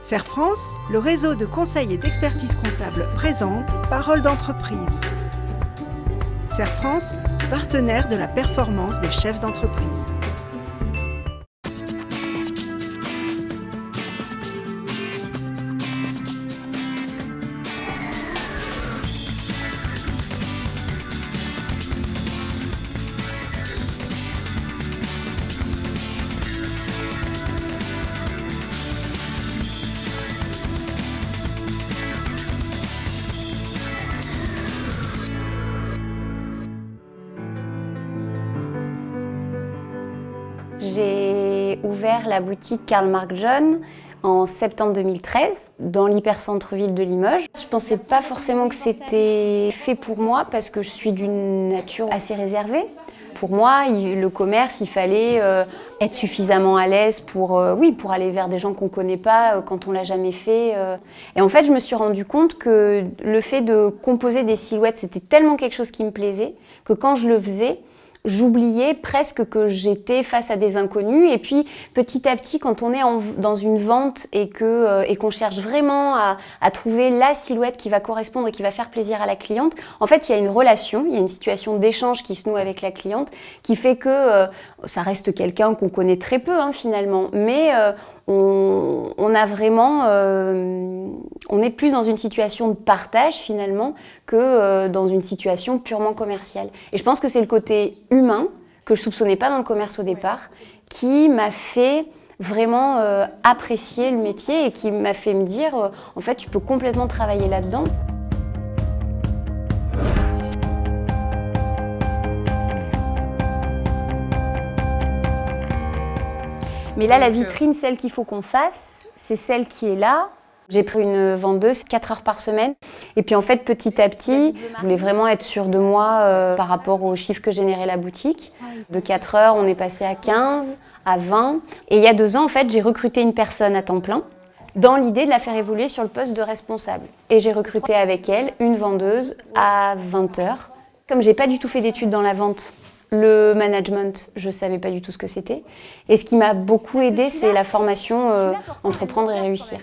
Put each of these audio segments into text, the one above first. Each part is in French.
Serre France, le réseau de conseil et d'expertise comptable présente Parole d'entreprise. Serre France, partenaire de la performance des chefs d'entreprise. J'ai ouvert la boutique Karl Marx John en septembre 2013 dans l'hypercentre-ville de Limoges. Je ne pensais pas forcément que c'était fait pour moi parce que je suis d'une nature assez réservée. Pour moi, le commerce, il fallait être suffisamment à l'aise pour aller vers des gens qu'on ne connaît pas quand on ne l'a jamais fait. Et en fait, je me suis rendu compte que le fait de composer des silhouettes, c'était tellement quelque chose qui me plaisait que quand je le faisais, j'oubliais presque que j'étais face à des inconnus. Et puis, petit à petit, quand on est dans une vente et qu'on cherche vraiment à trouver la silhouette qui va correspondre et qui va faire plaisir à la cliente, en fait, il y a une relation, il y a une situation d'échange qui se noue avec la cliente qui fait que ça reste quelqu'un qu'on connaît très peu, finalement. Mais on a vraiment, on est plus dans une situation de partage finalement que dans une situation purement commerciale. Et je pense que c'est le côté humain que je soupçonnais pas dans le commerce au départ qui m'a fait vraiment apprécier le métier et qui m'a fait me dire en fait tu peux complètement travailler là-dedans. Mais là, la vitrine, celle qu'il faut qu'on fasse, c'est celle qui est là. J'ai pris une vendeuse 4 heures par semaine. Et puis en fait, petit à petit, je voulais vraiment être sûre de moi par rapport aux chiffres que générait la boutique. De 4 heures, on est passé à 15, à 20. Et il y a 2 ans, en fait, j'ai recruté une personne à temps plein dans l'idée de la faire évoluer sur le poste de responsable. Et j'ai recruté avec elle une vendeuse à 20 heures. Comme j'ai pas du tout fait d'études dans la vente, le management, je ne savais pas du tout ce que c'était. Et ce qui m'a beaucoup aidée, c'est la formation Entreprendre et réussir.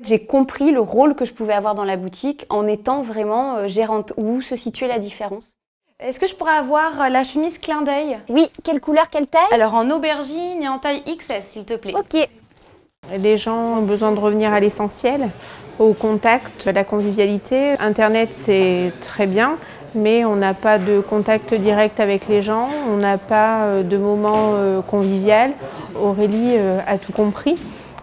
J'ai compris le rôle que je pouvais avoir dans la boutique en étant vraiment gérante, où se situait la différence. Est-ce que je pourrais avoir la chemise clin d'œil? Oui, quelle couleur, quelle taille? Alors en aubergine et en taille XS, s'il te plaît. Ok. Les gens ont besoin de revenir à l'essentiel, au contact, à la convivialité. Internet, c'est très bien. Mais on n'a pas de contact direct avec les gens, on n'a pas de moment convivial. Aurélie a tout compris.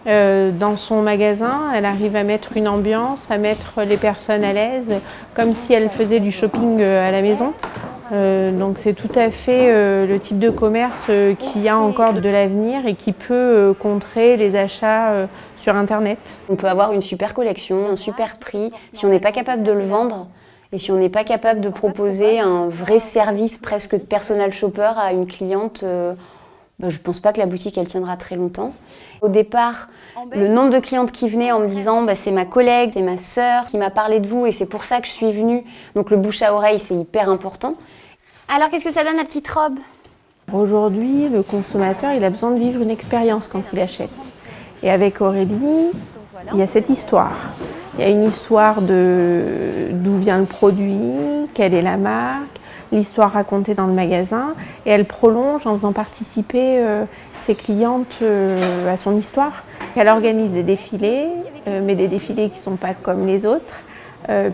Dans son magasin, elle arrive à mettre une ambiance, à mettre les personnes à l'aise, comme si elle faisait du shopping à la maison. Donc c'est tout à fait le type de commerce qui a encore de l'avenir et qui peut contrer les achats sur Internet. On peut avoir une super collection, un super prix, si on n'est pas capable de le vendre. Et si on n'est pas capable de proposer un vrai service presque de personal shopper à une cliente, je ne pense pas que la boutique elle tiendra très longtemps. Au départ, le nombre de clientes qui venaient en me disant c'est ma collègue, c'est ma sœur qui m'a parlé de vous et c'est pour ça que je suis venue. Donc le bouche à oreille, c'est hyper important. Alors qu'est-ce que ça donne la petite robe? Aujourd'hui, le consommateur il a besoin de vivre une expérience quand il achète. Et avec Aurélie, il y a cette histoire. Il y a une histoire d'où vient le produit, quelle est la marque, l'histoire racontée dans le magasin. Et elle prolonge en faisant participer ses clientes à son histoire. Elle organise des défilés, mais des défilés qui ne sont pas comme les autres,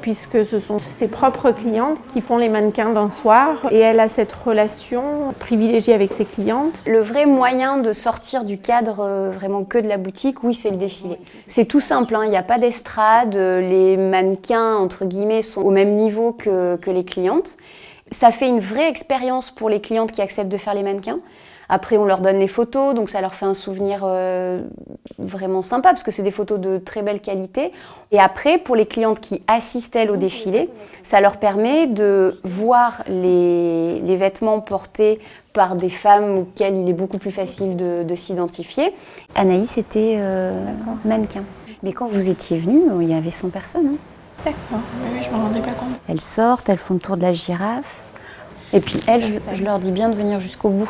puisque ce sont ses propres clientes qui font les mannequins d'un soir. Et elle a cette relation privilégiée avec ses clientes. Le vrai moyen de sortir du cadre vraiment que de la boutique, oui, c'est le défilé. C'est tout simple, il n'y a pas d'estrade, les mannequins, entre guillemets, sont au même niveau que les clientes. Ça fait une vraie expérience pour les clientes qui acceptent de faire les mannequins. Après, on leur donne les photos, donc ça leur fait un souvenir vraiment sympa, parce que c'est des photos de très belle qualité. Et après, pour les clientes qui assistent, elles, au défilé, ça leur permet de voir les vêtements portés par des femmes auxquelles il est beaucoup plus facile de s'identifier. Anaïs était mannequin. Mais quand vous étiez venus, il y avait 100 personnes. D'accord, oui, je ne me rendais pas compte. Elles sortent, elles font le tour de la girafe. Et puis elles, je leur dis bien de venir jusqu'au bout.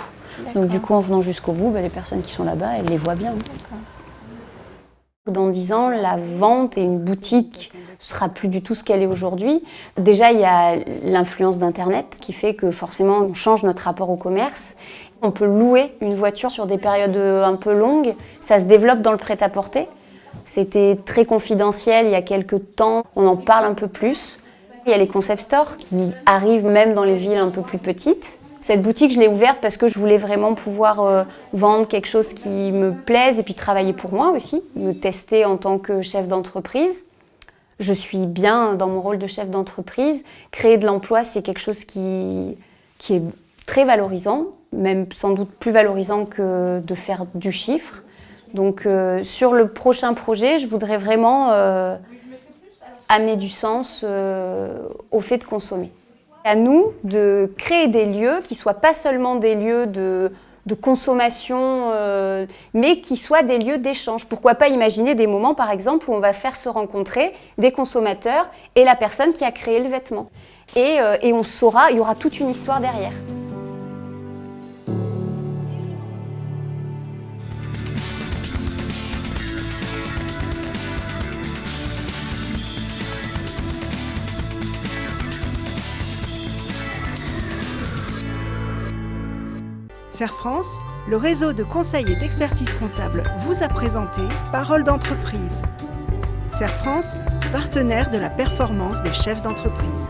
Donc du coup, en venant jusqu'au bout, les personnes qui sont là-bas, elles les voient bien. Dans 10 ans, la vente et une boutique ne sera plus du tout ce qu'elle est aujourd'hui. Déjà, il y a l'influence d'Internet qui fait que forcément, on change notre rapport au commerce. On peut louer une voiture sur des périodes un peu longues. Ça se développe dans le prêt-à-porter. C'était très confidentiel il y a quelques temps. On en parle un peu plus. Il y a les concept stores qui arrivent même dans les villes un peu plus petites. Cette boutique, je l'ai ouverte parce que je voulais vraiment pouvoir vendre quelque chose qui me plaise et puis travailler pour moi aussi, me tester en tant que chef d'entreprise. Je suis bien dans mon rôle de chef d'entreprise. Créer de l'emploi, c'est quelque chose qui est très valorisant, même sans doute plus valorisant que de faire du chiffre. Donc sur le prochain projet, je voudrais vraiment amener du sens au fait de consommer. À nous de créer des lieux qui ne soient pas seulement des lieux de consommation, mais qui soient des lieux d'échange. Pourquoi pas imaginer des moments, par exemple, où on va faire se rencontrer des consommateurs et la personne qui a créé le vêtement. Et on saura, il y aura toute une histoire derrière. Serre France, le réseau de conseil et d'expertise comptable vous a présenté Parole d'entreprise. Serre France, partenaire de la performance des chefs d'entreprise.